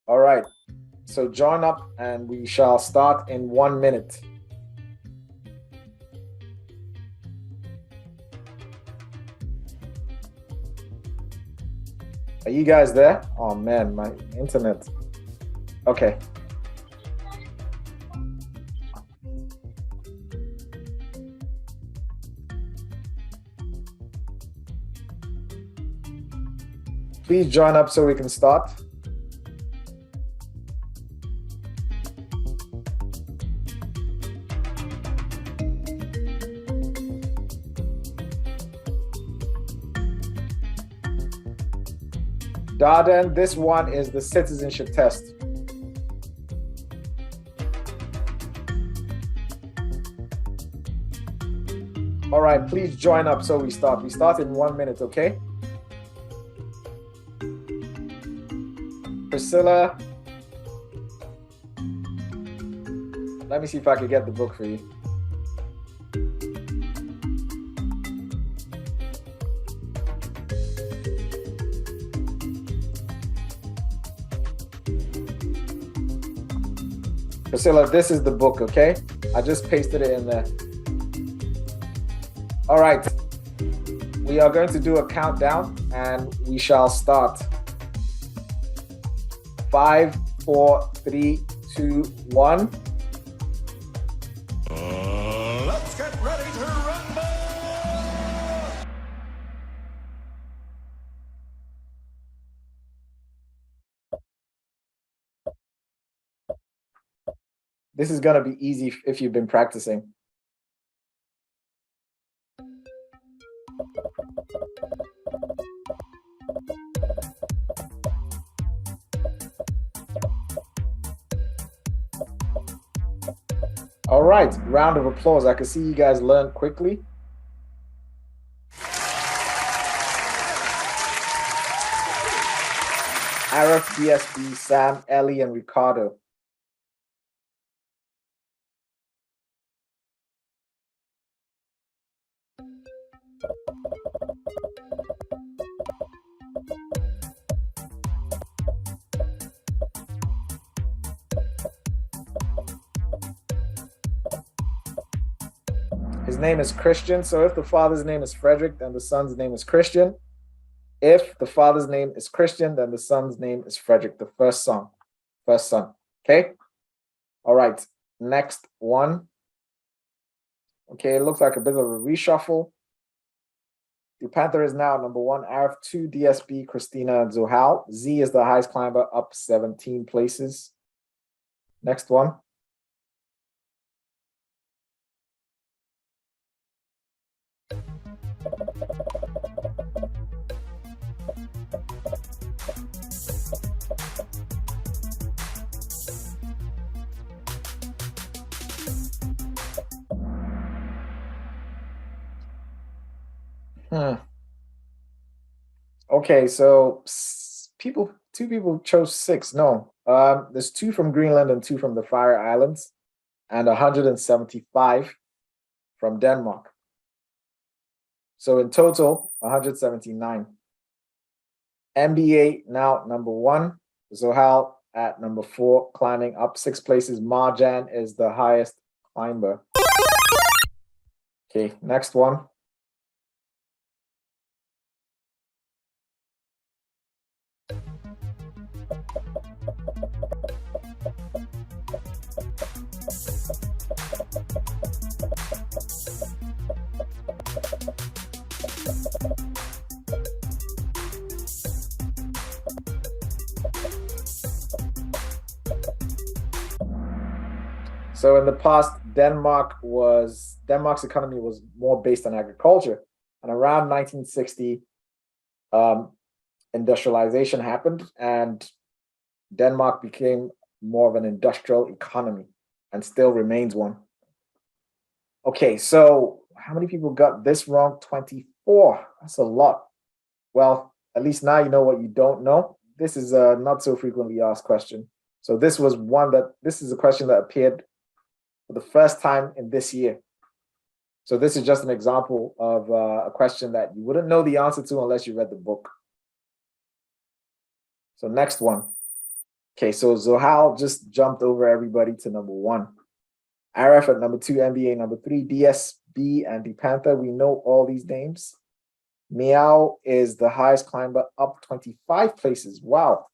All right. So join up and we shall start in 1 minute. Are you guys there? Oh man, my internet. Okay. Please join up so we can start. Darden, this one is the citizenship test. All right, please join up so we start. We start in 1 minute, okay? Priscilla, let me see if I can get the book for you. Priscilla, this is the book, okay? I just pasted it in there. All right. We are going to do a countdown and we shall start. 5, 4, 3, 2, 1. Let's get ready to rumble! This is going to be easy if you've been practicing. All right, round of applause. I can see you guys learn quickly. Arif, DSB, Sam, Ellie, and Ricardo. His name is Christian. So if the father's name is Frederick, then the son's name is Christian. If the father's name is Christian, then the son's name is Frederick, the first son. Okay? All right. Next one. Okay, it looks like a bit of a reshuffle. The Panther is now number 1, Arif, 2, DSB, Christina, and Zohal. Z is the highest climber, up 17 places. Next one. Okay, so two people chose 6. No, there's 2 from Greenland and 2 from the Fire Islands, and 175 from Denmark. So in total, 179. NBA now number 1. Zohal at number 4, climbing up 6 places. Marjan is the highest climber. Okay, next one. So in the past, Denmark's economy was more based on agriculture, and around 1960, industrialization happened, and Denmark became more of an industrial economy, and still remains one. Okay, so how many people got this wrong? 24. That's a lot. Well, at least now you know what you don't know. This is a not so frequently asked question. So this is a question that appeared for the first time in this year. So this is just an example of a question that you wouldn't know the answer to unless you read the book. So next one. Okay, so Zohal just jumped over everybody to number 1. Arif at number 2, NBA number 3, DSB and DePanther. We know all these names. Meow is the highest climber, up 25 places. Wow.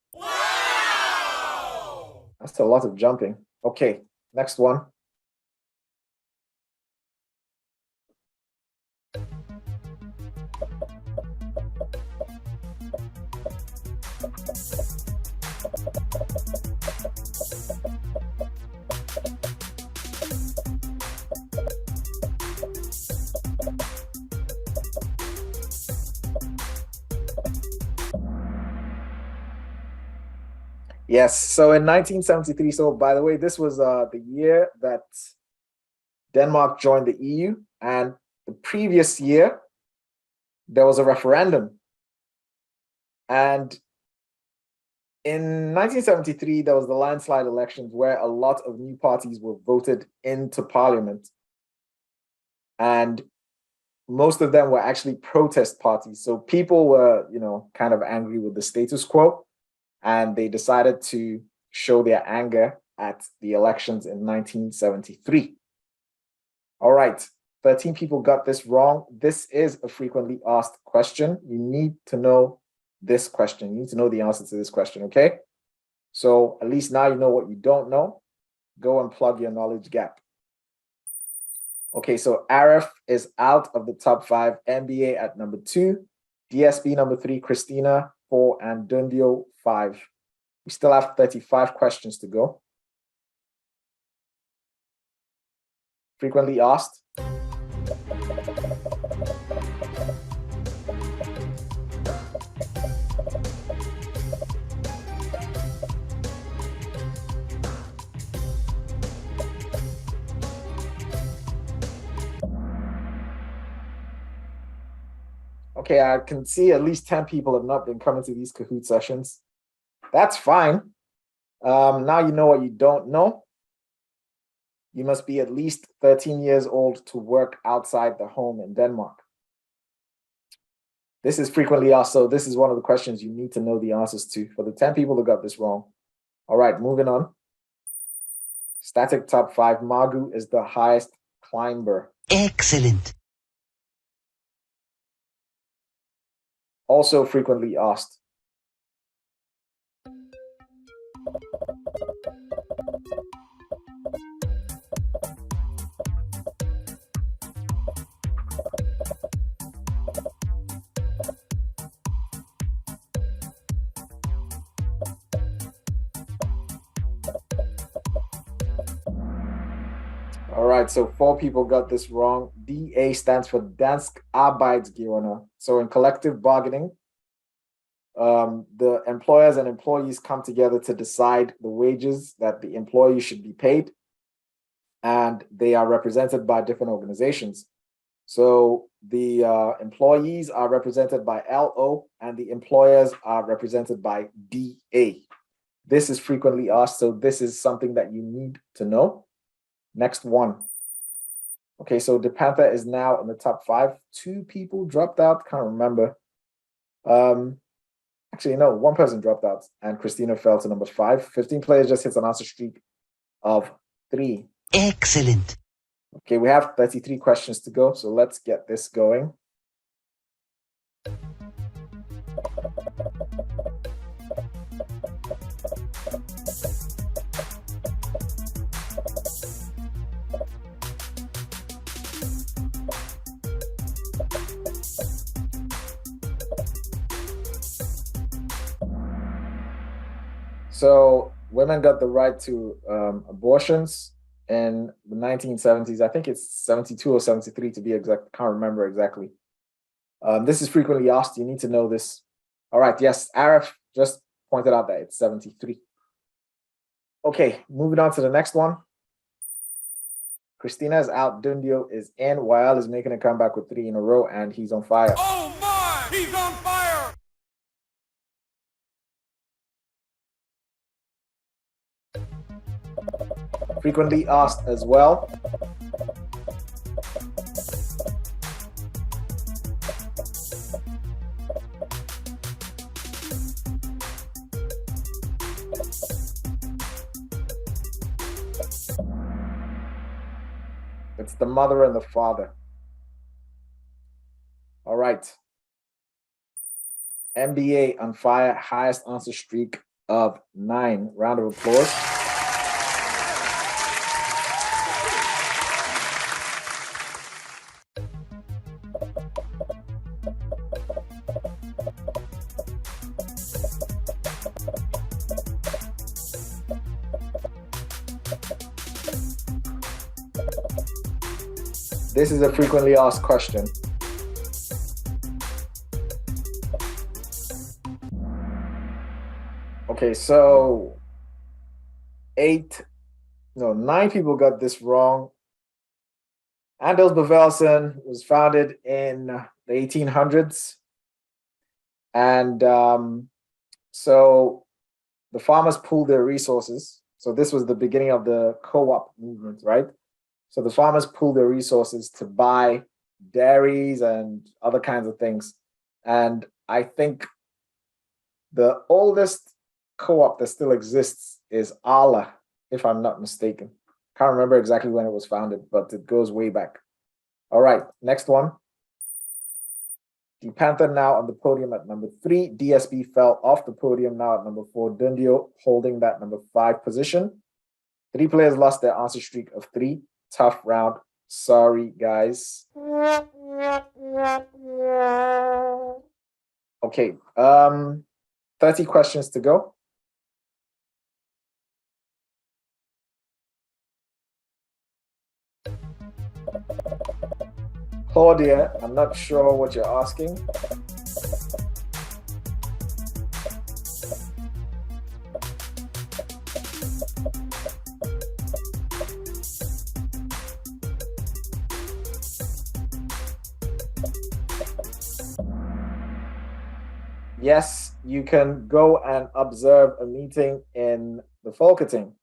That's a lot of jumping. Okay, next one. Yes, so in 1973, so by the way, this was the year that Denmark joined the EU, and the previous year, there was a referendum. And in 1973, there was the landslide elections where a lot of new parties were voted into parliament. And most of them were actually protest parties. So people were, kind of angry with the status quo, and they decided to show their anger at the elections in 1973. All right, 13 people got this wrong. This is a frequently asked question. You need to know this question. You need to know the answer to this question, okay? So at least now you know what you don't know. Go and plug your knowledge gap. Okay, so Arif is out of the top 5. NBA at number 2, DSB number 3, Christina 4, and Dundio 5. We still have 35 questions to go. Frequently asked. Okay, I can see at least 10 people have not been coming to these Kahoot sessions. That's fine. Now you know what you don't know. You must be at least 13 years old to work outside the home in Denmark. This is frequently asked, so this is one of the questions you need to know the answers to for the 10 people who got this wrong. All right, moving on. Static top 5, Magu is the highest climber. Excellent. Also frequently asked. All right, so 4 people got this wrong. DA stands for Dansk Arbejdsgiverne. So in collective bargaining, the employers and employees come together to decide the wages that the employee should be paid, and they are represented by different organizations. So the employees are represented by LO, and the employers are represented by DA. This is frequently asked, so this is something that you need to know. Next one. Okay, so DePanther is now in the top 5. 2 people dropped out, can't remember. Actually, no, 1 person dropped out, and Christina fell to number 5. 15 players just hits an answer streak of 3. Excellent. Okay, we have 33 questions to go, so let's get this going. So women got the right to abortions in the 1970s. I think it's 72 or 73 to be exact. Can't remember exactly. This is frequently asked. You need to know this. All right. Yes, Arif just pointed out that it's 73. Okay, moving on to the next one. Christina is out. Dundio is in. Wael is making a comeback with 3 in a row, and he's on fire. Oh my! He's on fire! Frequently asked as well. It's the mother and the father. All right. MBA on fire, highest answer streak of 9. Round of applause. This is a frequently asked question. Okay, so 9 people got this wrong. Andelsbevelsen was founded in the 1800s. And so the farmers pooled their resources. So this was the beginning of the co-op movement, right? So the farmers pooled their resources to buy dairies and other kinds of things. And I think the oldest co-op that still exists is Ala, if I'm not mistaken. Can't remember exactly when it was founded, but it goes way back. All right, next one. The Panther now on the podium at number 3. DSB fell off the podium now at number 4. Dundio holding that number 5 position. 3 players lost their answer streak of 3. Tough round. Sorry, guys. Okay, 30 questions to go. Claudia, I'm not sure what you're asking. Yes, you can go and observe a meeting in the Folketing.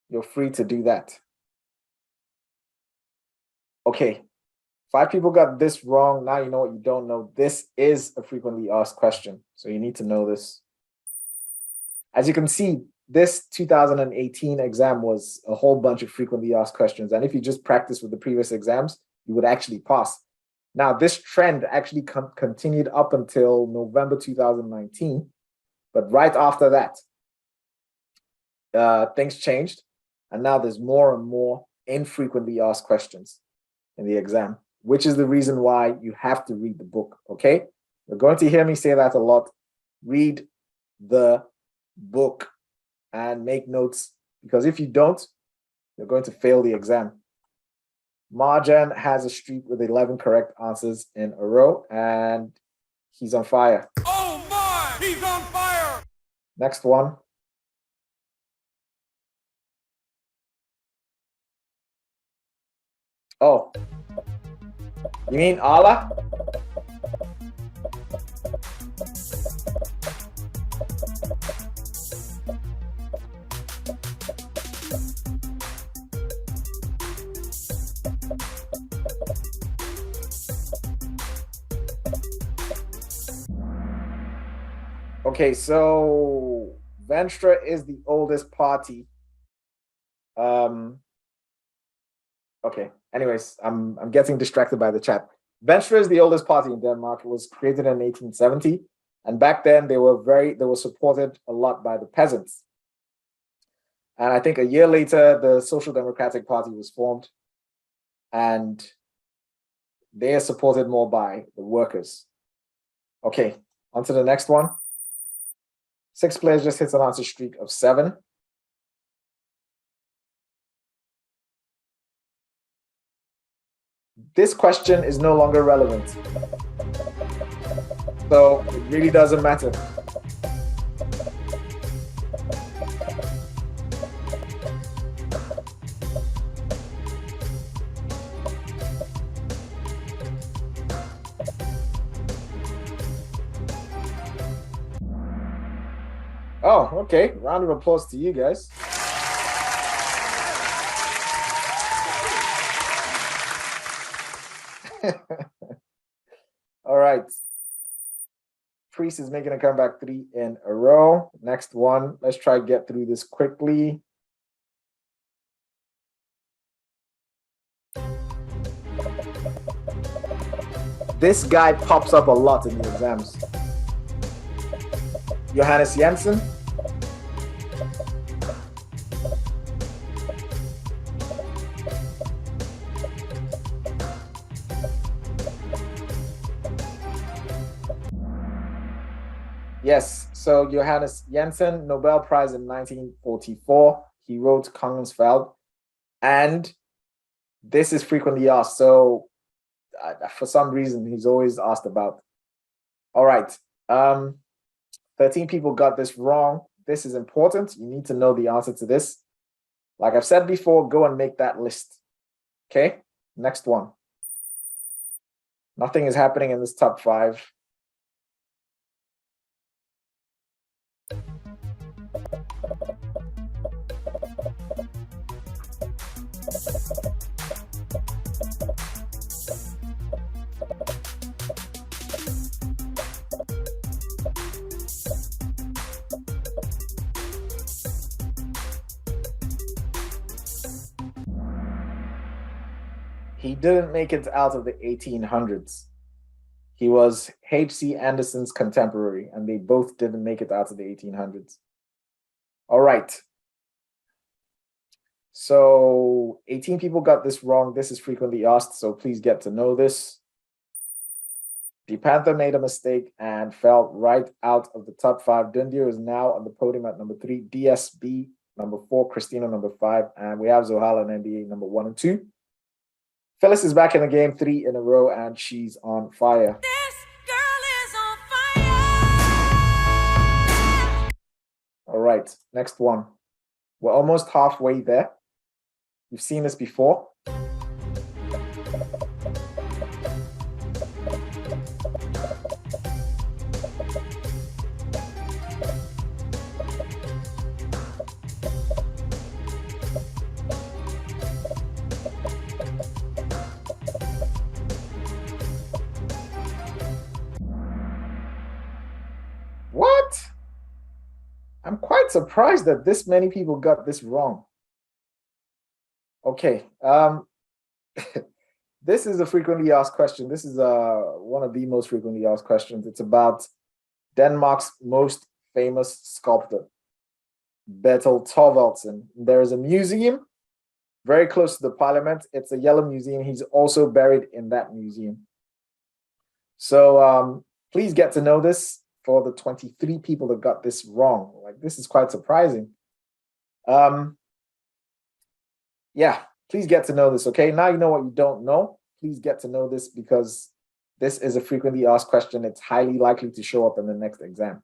You're free to do that. Okay, 5 people got this wrong. Now you know what you don't know. This is a frequently asked question, so you need to know this. As you can see, this 2018 exam was a whole bunch of frequently asked questions. And if you just practice with the previous exams, you would actually pass. Now, this trend actually continued up until November 2019. But right after that, things changed. And now there's more and more infrequently asked questions in the exam, which is the reason why you have to read the book, okay? You're going to hear me say that a lot. Read the book and make notes, because if you don't, you're going to fail the exam. Marjan has a streak with 11 correct answers in a row, and he's on fire. Oh my! He's on fire! Next one. Oh, you mean Allah? Okay, so Venstre is the oldest party. Okay, anyways, I'm getting distracted by the chat. Venstre is the oldest party in Denmark. It was created in 1870, and back then they were supported a lot by the peasants. And I think a year later, the Social Democratic Party was formed, and they are supported more by the workers. Okay, on to the next one. 6 players just hit an answer streak of 7. This question is no longer relevant. So it really doesn't matter. Oh, okay. Round of applause to you guys. All right. Priest is making a comeback 3 in a row. Next one. Let's try to get through this quickly. This guy pops up a lot in the exams. Johannes Jensen. Yes, so Johannes Jensen, Nobel Prize in 1944. He wrote Kongensfeld, and this is frequently asked. So for some reason, he's always asked about. All right. 13 people got this wrong. This is important. You need to know the answer to this. Like I've said before, go and make that list. Okay, next one. Nothing is happening in this top 5. He didn't make it out of the 1800s. He was H.C. Andersen's contemporary, and they both didn't make it out of the 1800s. All right. So 18 people got this wrong. This is frequently asked, so please get to know this. The Panther made a mistake and fell right out of the top 5. Dundio is now on the podium at number 3. DSB, number 4. Christina, number 5. And we have Zohala and NBA, number 1 and 2. Phyllis is back in the game 3 in a row, and she's on fire. This girl is on fire. All right, next one. We're almost halfway there. You've seen this before. What? I'm quite surprised that this many people got this wrong. Okay, this is a frequently asked question. This is one of the most frequently asked questions. It's about Denmark's most famous sculptor, Bertel Thorvaldsen. There is a museum very close to the parliament. It's a yellow museum. He's also buried in that museum. So please get to know this for the 23 people that got this wrong. Like, this is quite surprising. Yeah, please get to know this, okay? Now you know what you don't know. Please get to know this because this is a frequently asked question. It's highly likely to show up in the next exam.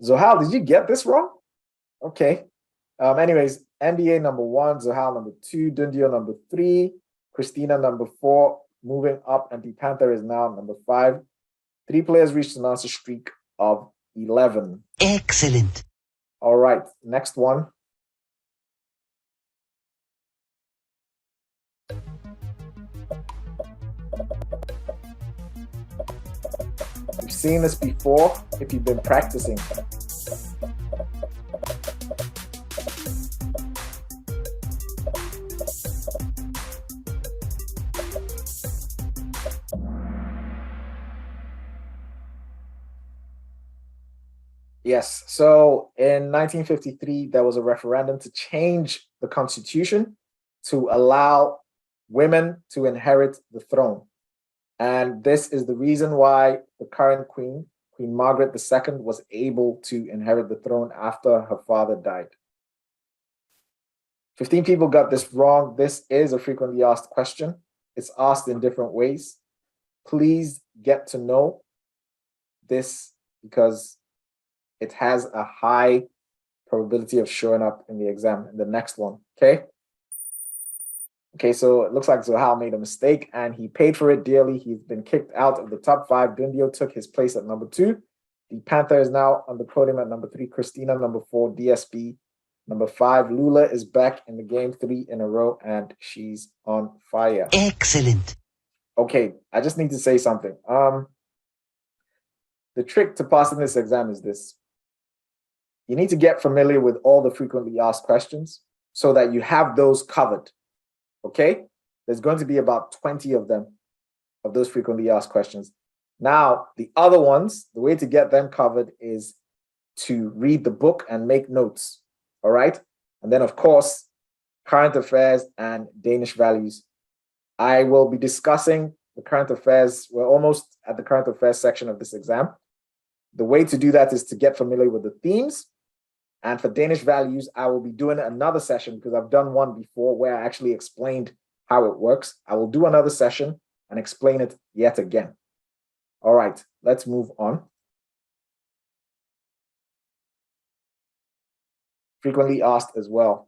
Zohal, did you get this wrong? Okay. Anyways, NBA number 1, Zohal number 2, Dundio number 3, Christina number 4, moving up, and the Panther is now number 5. 3 players reached an answer streak of 11. Excellent. All right, next one. You've seen this before if you've been practicing. Yes, so in 1953, there was a referendum to change the constitution to allow women to inherit the throne. And this is the reason why the current queen, Queen Margaret II, was able to inherit the throne after her father died. 15 people got this wrong. This is a frequently asked question. It's asked in different ways. Please get to know this because it has a high probability of showing up in the exam in the next one, okay? Okay, so it looks like Zohal made a mistake and he paid for it dearly. He's been kicked out of the top 5. Dundio took his place at number 2. The Panther is now on the podium at number 3. Christina, number 4. DSB, number 5. Lula is back in the game 3 in a row and she's on fire. Excellent. Okay, I just need to say something. The trick to passing this exam is this. You need to get familiar with all the frequently asked questions so that you have those covered. Okay, there's going to be about 20 of them. of those frequently asked questions. Now, the other ones, the way to get them covered is to read the book and make notes. All right. And then, of course, current affairs and Danish values. I will be discussing the current affairs. We're almost at the current affairs section of this exam. The way to do that is to get familiar with the themes. And for Danish values, I will be doing another session because I've done one before where I actually explained how it works. I will do another session and explain it yet again. All right, let's move on. Frequently asked as well.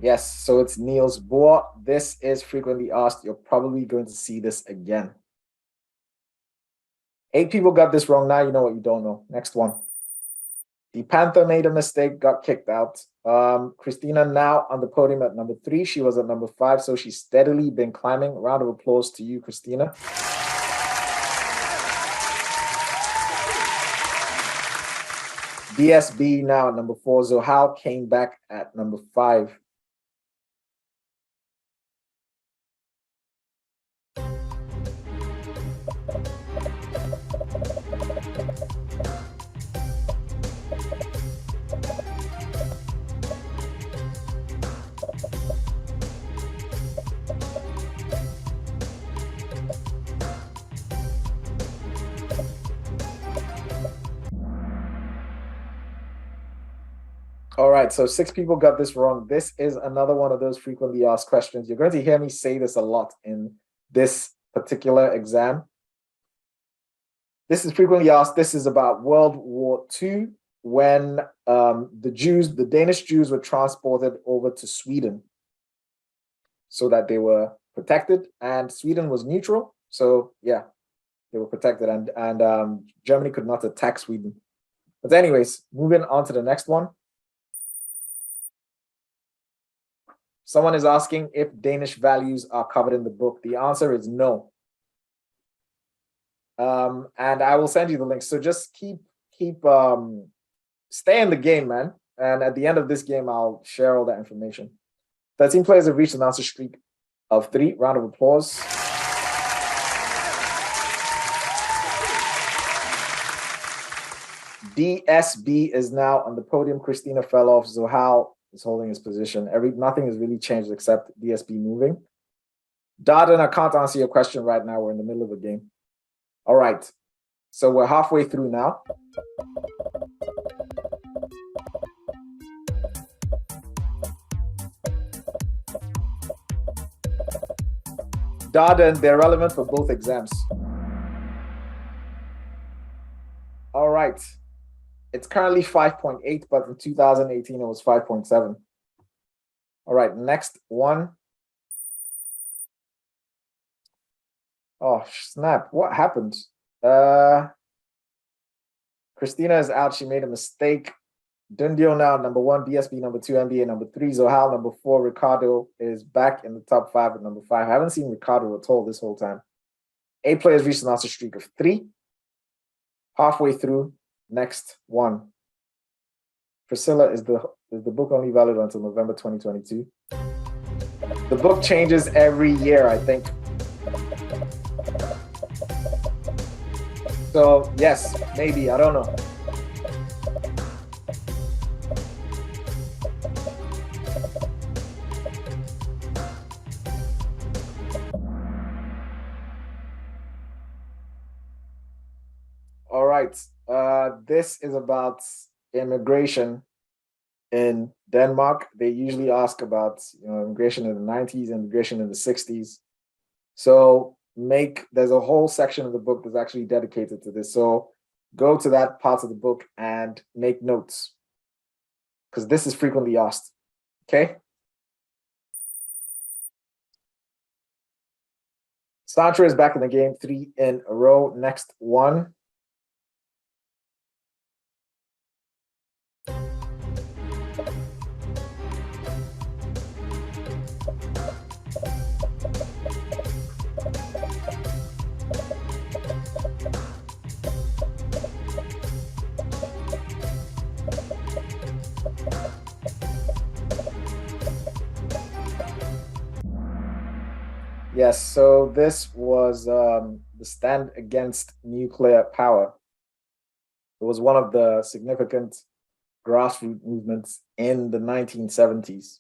Yes, so it's Niels Bohr. This is frequently asked. You're probably going to see this again. 8 people got this wrong. Now you know what you don't know. Next one. The Panther made a mistake, got kicked out. Christina now on the podium at number 3. She was at number 5, so she's steadily been climbing. Round of applause to you, Christina. DSB now at number 4. Zohal came back at number 5. All right, so 6 people got this wrong. This is another one of those frequently asked questions. You're going to hear me say this a lot in this particular exam. This is frequently asked. This is about World War II when the Danish Jews were transported over to Sweden so that they were protected, and Sweden was neutral. So yeah, they were protected, and Germany could not attack Sweden. But anyways, moving on to the next one. Someone is asking if Danish values are covered in the book. The answer is no. And I will send you the link. So just stay in the game, man. And at the end of this game, I'll share all that information. 13 players have reached an answer streak of 3. Round of applause. DSB is now on the podium. Christina fell off. Zohal is holding his position. Nothing has really changed except DSB moving. Darden, I can't answer your question right now. We're in the middle of a game. All right. So we're halfway through now. Darden, they're relevant for both exams. All right. It's currently 5.8, but in 2018, it was 5.7. All right, next one. Oh, snap. What happened? Christina is out. She made a mistake. Dundio now, number 1. DSB, number 2. NBA, number 3. Zohal, number 4. Ricardo is back in the top 5 at number 5. I haven't seen Ricardo at all this whole time. 8 players reached an answer streak of 3. Halfway through. Next one. Priscilla, is the book only valid until November 2022? The book changes every year, I think. So yes, maybe, I don't know. All right. This is about immigration in Denmark. They usually ask about immigration in the 90s, immigration in the 60s. So there's a whole section of the book that's actually dedicated to this. So go to that part of the book and make notes, because this is frequently asked. Okay. Sancho is back in the game, 3 in a row. Next one. Yes, so this was the stand against nuclear power. It was one of the significant grassroots movements in the 1970s.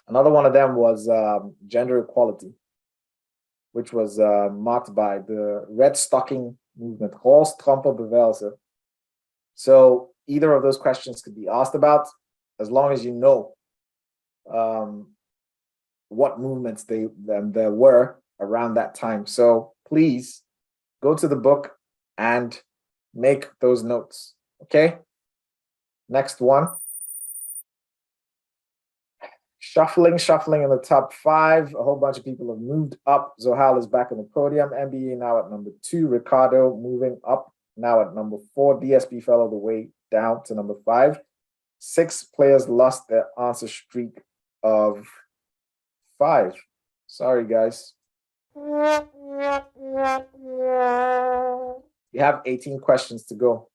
Another one of them was gender equality, which was marked by the Red Stocking movement, Rolstromper. So either of those questions could be asked about, as long as you know um, what movements there were around that time. So please go to the book and make those notes. Okay. Next one. Shuffling in the top five. A whole bunch of people have moved up. Zohal is back on the podium. MBA now at number 2. Ricardo moving up now at number 4. DSP fell all the way down to number 5. 6 players lost their answer streak of 5. Sorry, guys. You have 18 questions to go.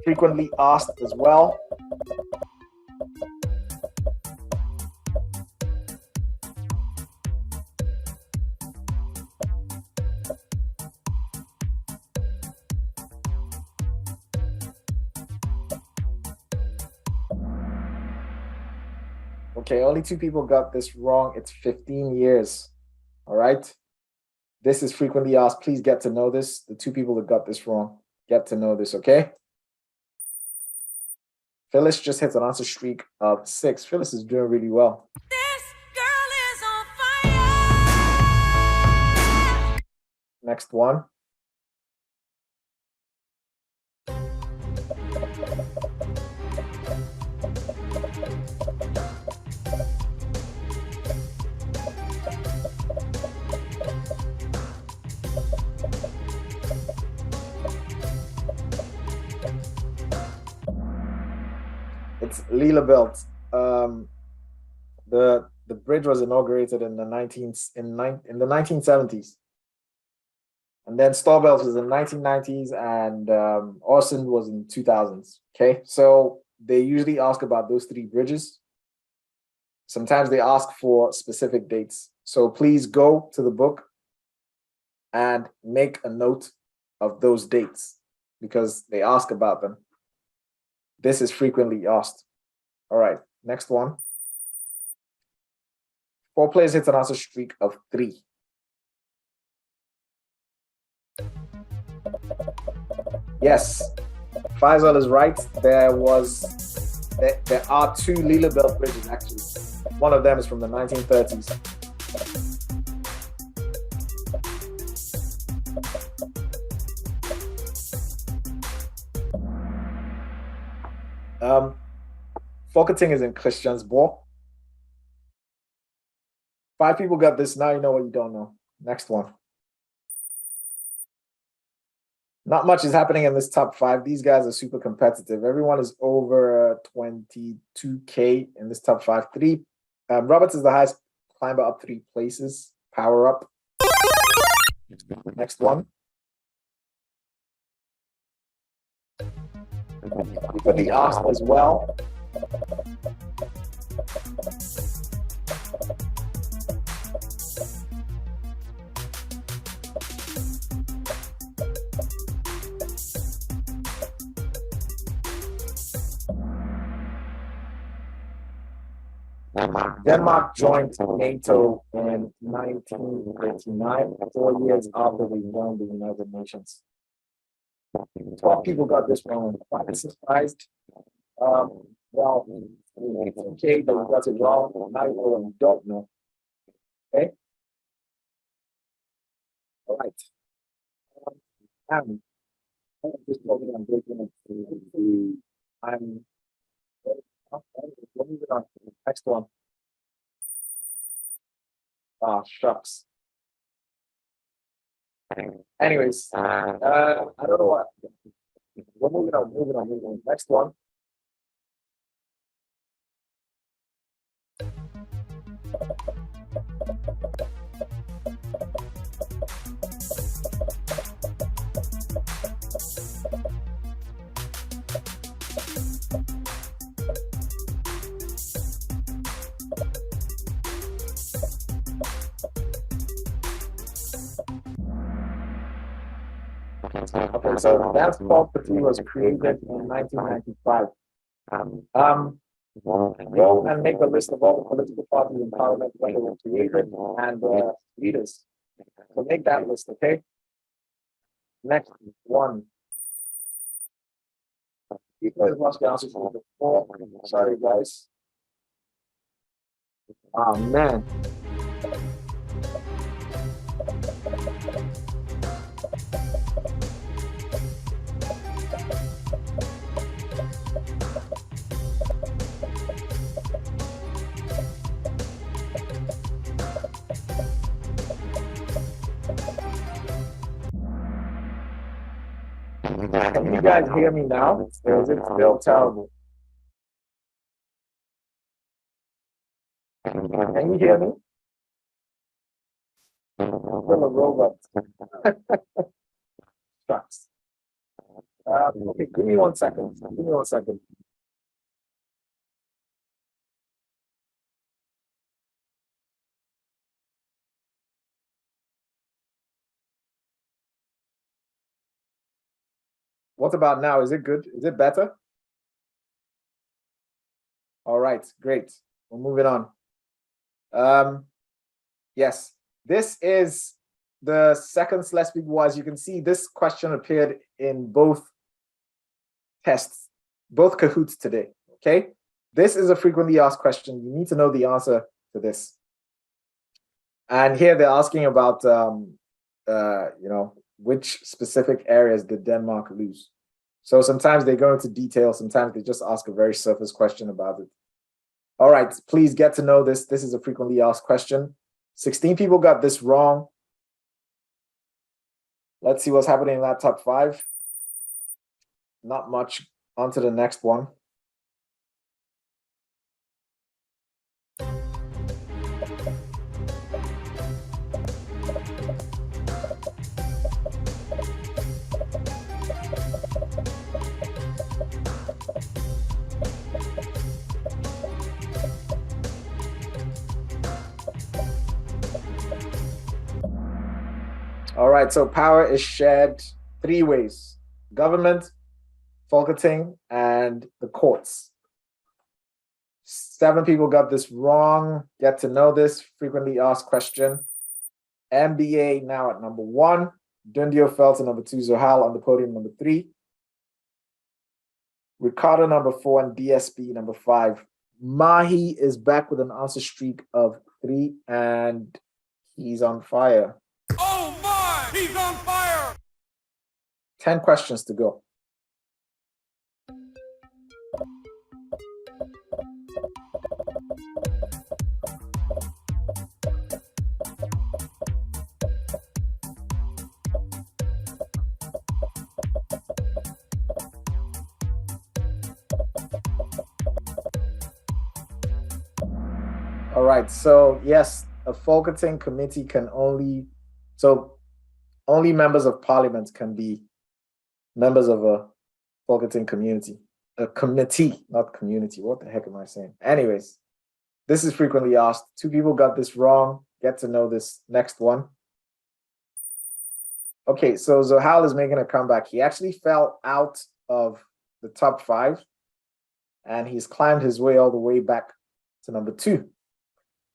Frequently asked as well. Okay, only 2 people got this wrong. It's 15 years. All right. This is frequently asked. Please get to know this. The 2 people that got this wrong, get to know this, okay? Phyllis just hits an answer streak of 6. Phyllis is doing really well. This girl is on fire. Next one. It's Lillebelt. The bridge was inaugurated in the 1970s, and then Starbelt was in the 1990s, and Orson was in 2000s. Okay, so they usually ask about those 3 bridges. Sometimes they ask for specific dates. So please go to the book and make a note of those dates because they ask about them. This is frequently asked. All right, next one. 4 players hit an answer streak of 3. Yes, Faisal is right. There are 2 Lillebelt bridges actually. One of them is from the 1930s. Folketing is in Christiansborg. 5 people got this. Now you know what you don't know. Next one. Not much is happening in this top 5. These guys are super competitive. Everyone is over 22K in this top 5. Roberts is the highest climber up 3 places. Power up. Next one. Frequently asked as well. Denmark joined NATO in 1989, 4 years after we won the United Nations. 12 people got this wrong. I'm surprised. Well, it's okay, but we got it wrong. Now you know what you don't know. Okay? All right. I'm just talking, I'm breaking it to I'm moving on to the next one. Ah, shucks. Anyways, I don't know what. We're moving on. Next one. Okay, so dance property was created in 1995. Go and make a list of all the political parties in parliament when they were created and leaders. So make that list, okay? Next one. You guys must be answers before. Sorry, guys. Oh man. Can you guys hear me now? Or is it still terrible? Can you hear me? I'm still a robot. Shucks. Okay, give me 1 second. Give me 1 second. What about now? Is it good? Is it better? All right, great. We're moving on. Yes, this is the second less people. As you can see, this question appeared in both tests, both Kahoots today. Okay, this is a frequently asked question. You need to know the answer to this. And here they're asking about, which specific areas did Denmark lose? So sometimes they go into detail. Sometimes they just ask a very surface question about it. All right, please get to know this. This is a frequently asked question. 16 people got this wrong. Let's see what's happening in that top 5. Not much. On to the next one. All right, so power is shared 3 ways: government, Folketing, and the courts. 7 people got this wrong. Get to know this frequently asked question. MBA now at number 1. Dundio fell to number 2. Zohal on the podium number 3. Ricardo number 4 and DSP number 5. Mahi is back with an answer streak of 3 and he's on fire. Oh my! He's on fire! 10 questions to go. All right, so yes, a Folketing committee can only members of parliament can be members of a Folketing community. A committee, not community. What the heck am I saying? Anyways, this is frequently asked. 2 people got this wrong. Get to know this next one. Okay, so Zohal is making a comeback. He actually fell out of the top 5 and he's climbed his way all the way back to number 2.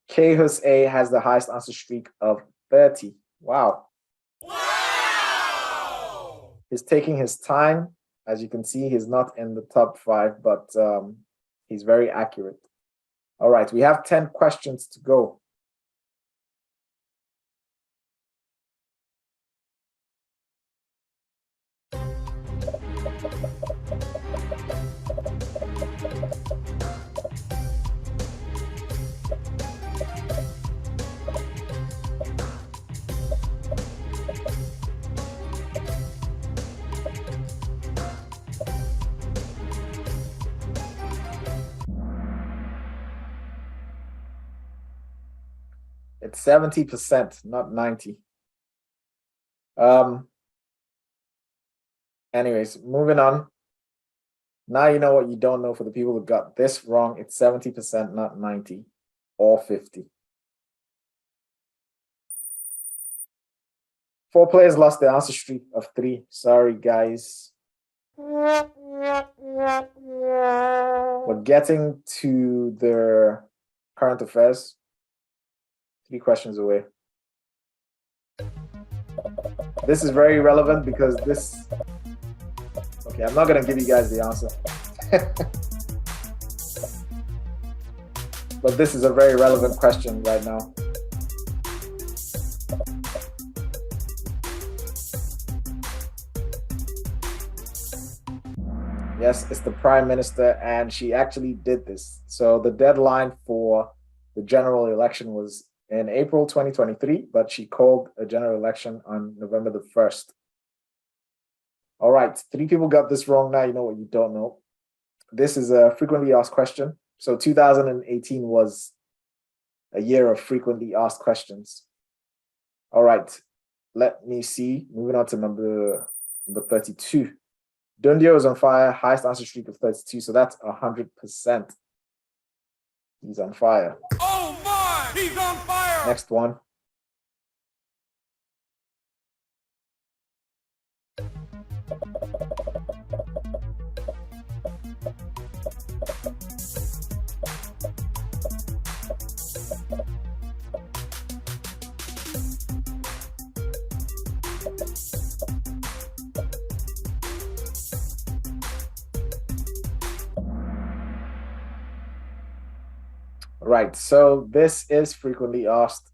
Kehus A has the highest answer streak of 30. Wow. Wow! He's taking his time. As you can see, he's not in the top 5, but he's very accurate. All right, we have 10 questions to go. It's 70%, not 90. Anyways, moving on. Now you know what you don't know. For the people who got this wrong, it's 70%, not 90 or 50. 4 players lost the answer streak of 3. Sorry, guys. We're getting to the current affairs. 3 questions away. This is very relevant because this... Okay, I'm not going to give you guys the answer. But this is a very relevant question right now. Yes, it's the Prime Minister, and she actually did this. So the deadline for the general election was in April 2023, but she called a general election on November the 1st. All right, 3 people got this wrong. Now you know what you don't know. This is a frequently asked question. So 2018 was a year of frequently asked questions. All right, let me see. Moving on to number 32. Dundio is on fire, highest answer streak of 32, so that's 100%. He's on fire. Oh my! He's on fire! Next one. Right, so this is frequently asked,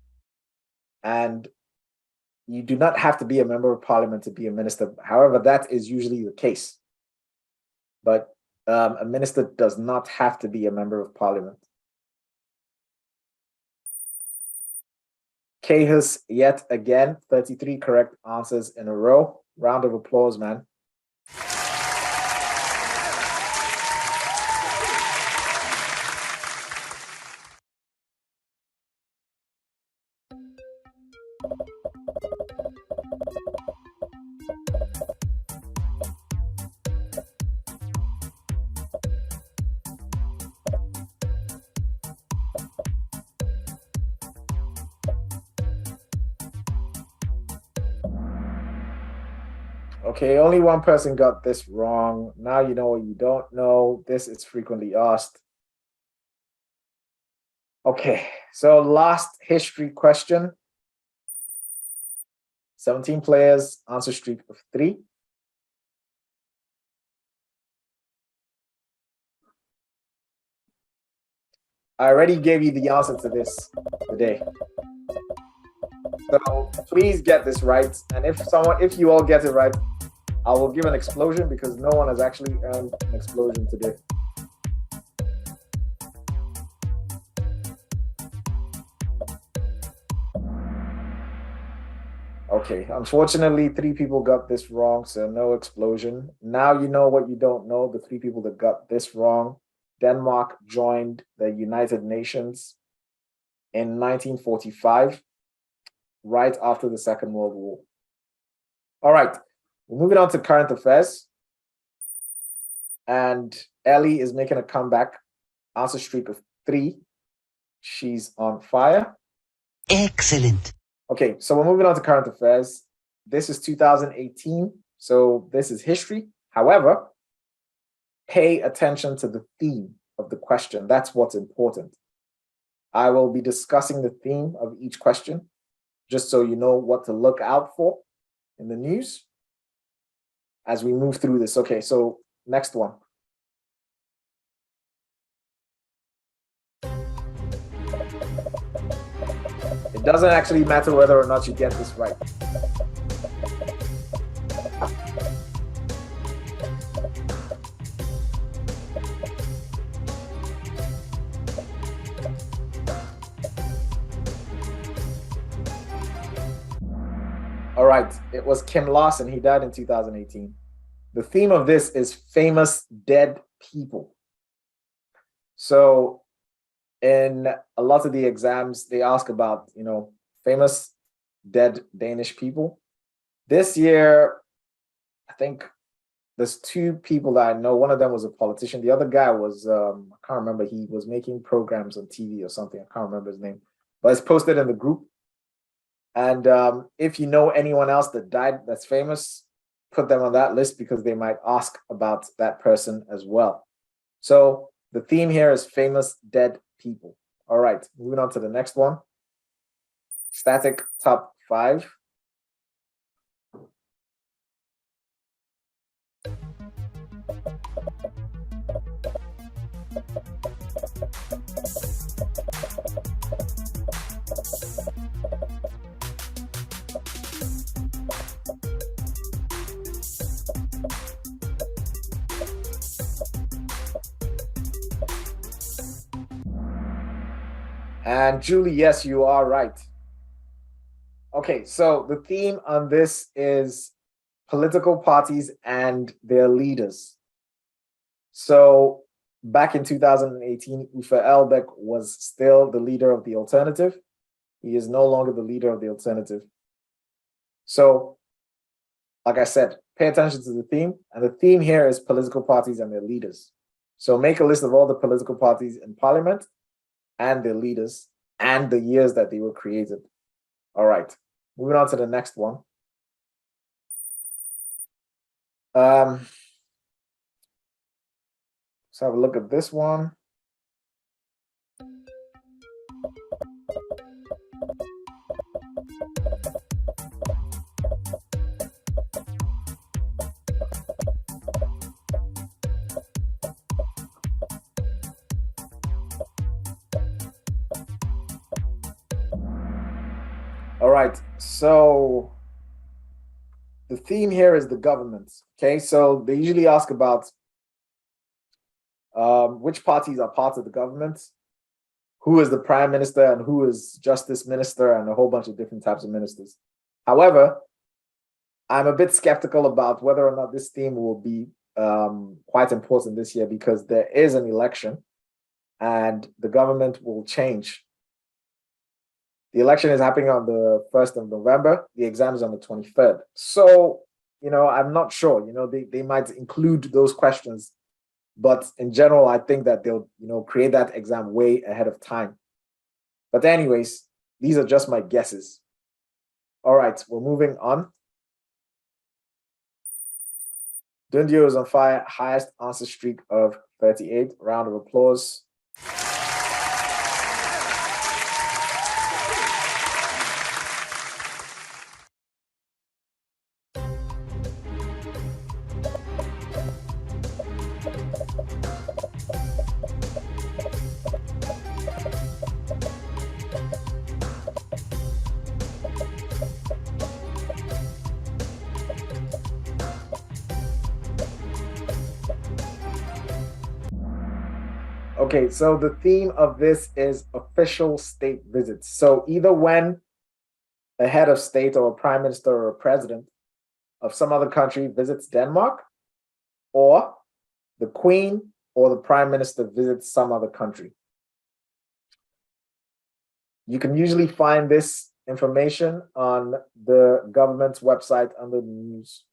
and you do not have to be a member of parliament to be a minister. However, that is usually the case. But a minister does not have to be a member of parliament. Cahus, yet again, 33 correct answers in a row. Round of applause, man. Okay, only one person got this wrong. Now you know what you don't know. This is frequently asked. Okay, so last history question. 17 players, answer streak of 3. I already gave you the answer to this today. So please get this right. And if you all get it right, I will give an explosion because no one has actually earned an explosion today. Okay, unfortunately, 3 people got this wrong, so no explosion. Now you know what you don't know, the 3 people that got this wrong. Denmark joined the United Nations in 1945, right after the Second World War. All right, we're moving on to current affairs. And Ellie is making a comeback, answer streak of 3. She's on fire. Excellent. Okay, so we're moving on to current affairs. This is 2018, so this is history. However, pay attention to the theme of the question. That's what's important. I will be discussing the theme of each question, just so you know what to look out for in the news as we move through this. Okay, so next one. It doesn't actually matter whether or not you get this right. All right, it was Kim Larson. He died in 2018. The theme of this is famous dead people. So in a lot of the exams, they ask about, famous dead Danish people. This year, I think there's 2 people that I know. One of them was a politician. The other guy was, I can't remember, he was making programs on TV or something. I can't remember his name, but it's posted in the group. And if you know anyone else that died that's famous, put them on that list because they might ask about that person as well. So the theme here is famous dead people. All right, moving on to the next one. Static top 5. And Julie, yes, you are right. Okay, so the theme on this is political parties and their leaders. So back in 2018, Ufa Elbeck was still the leader of the alternative. He is no longer the leader of the alternative. So, like I said, pay attention to the theme. And the theme here is political parties and their leaders. So make a list of all the political parties in parliament and their leaders and the years that they were created. All right, moving on to the next one. Let's have a look at this one. All right, so the theme here is the government. Okay, so they usually ask about which parties are part of the government, who is the prime minister and who is justice minister, and a whole bunch of different types of ministers. However, I'm a bit skeptical about whether or not this theme will be quite important this year because there is an election and the government will change. The election is happening on the 1st of November. The exam is on the 23rd. So, I'm not sure. They might include those questions. But in general, I think that they'll, create that exam way ahead of time. But anyways, these are just my guesses. All right, we're moving on. Dundio is on fire, highest answer streak of 38. Round of applause. Okay, so the theme of this is official state visits. So either when a head of state or a prime minister or a president of some other country visits Denmark, or the queen or the prime minister visits some other country. You can usually find this information on the government's website under the news.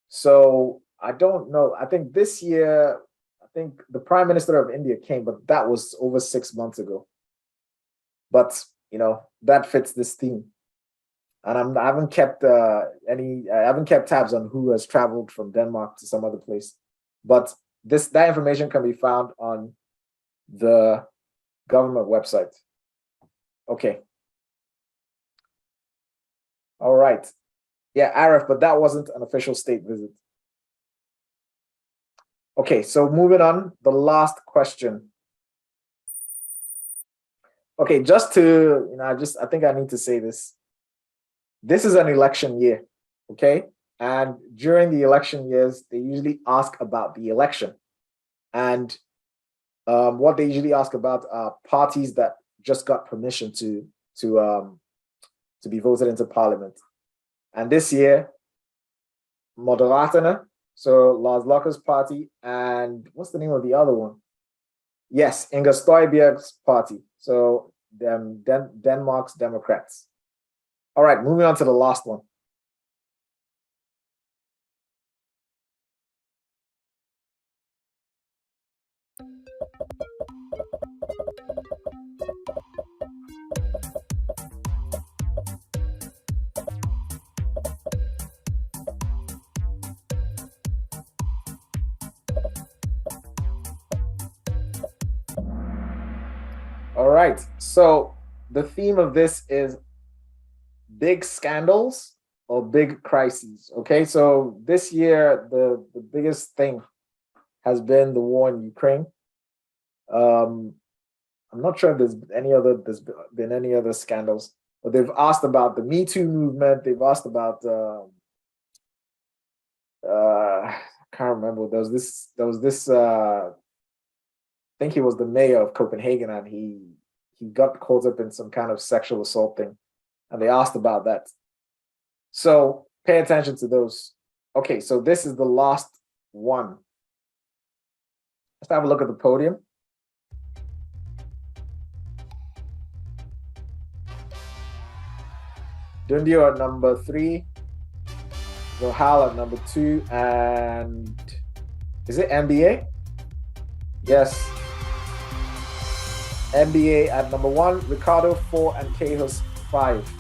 So I don't know. I think this year, the prime minister of India came, but that was over 6 months ago. But, that fits this theme. And I haven't kept tabs on who has traveled from Denmark to some other place. But that information can be found on the government website. Okay. All right. Yeah, Arif, but that wasn't an official state visit. Okay, so moving on, the last question. Okay, just to, I think I need to say this. This is an election year, okay? And during the election years, they usually ask about the election. And what they usually ask about are parties that just got permission to be voted into parliament. And this year, Moderaterne, so Lars Løkke's party, and what's the name of the other one? Yes, Inger Støjberg's party. So Denmark's Democrats. All right, moving on to the last one. So the theme of this is big scandals or big crises. Okay, so this year the biggest thing has been the war in Ukraine. I'm not sure if there's been any other scandals, but they've asked about the Me Too movement. They've asked about I can't remember. There was this I think he was the mayor of Copenhagen, and he got caught up in some kind of sexual assault thing, and they asked about that. So pay attention to those. Okay, so this is the last one. Let's have a look at the podium. Dundio at number 3, Zohal at number 2, and is it NBA? Yes. NBA at number 1, Ricardo 4, and Cajos 5.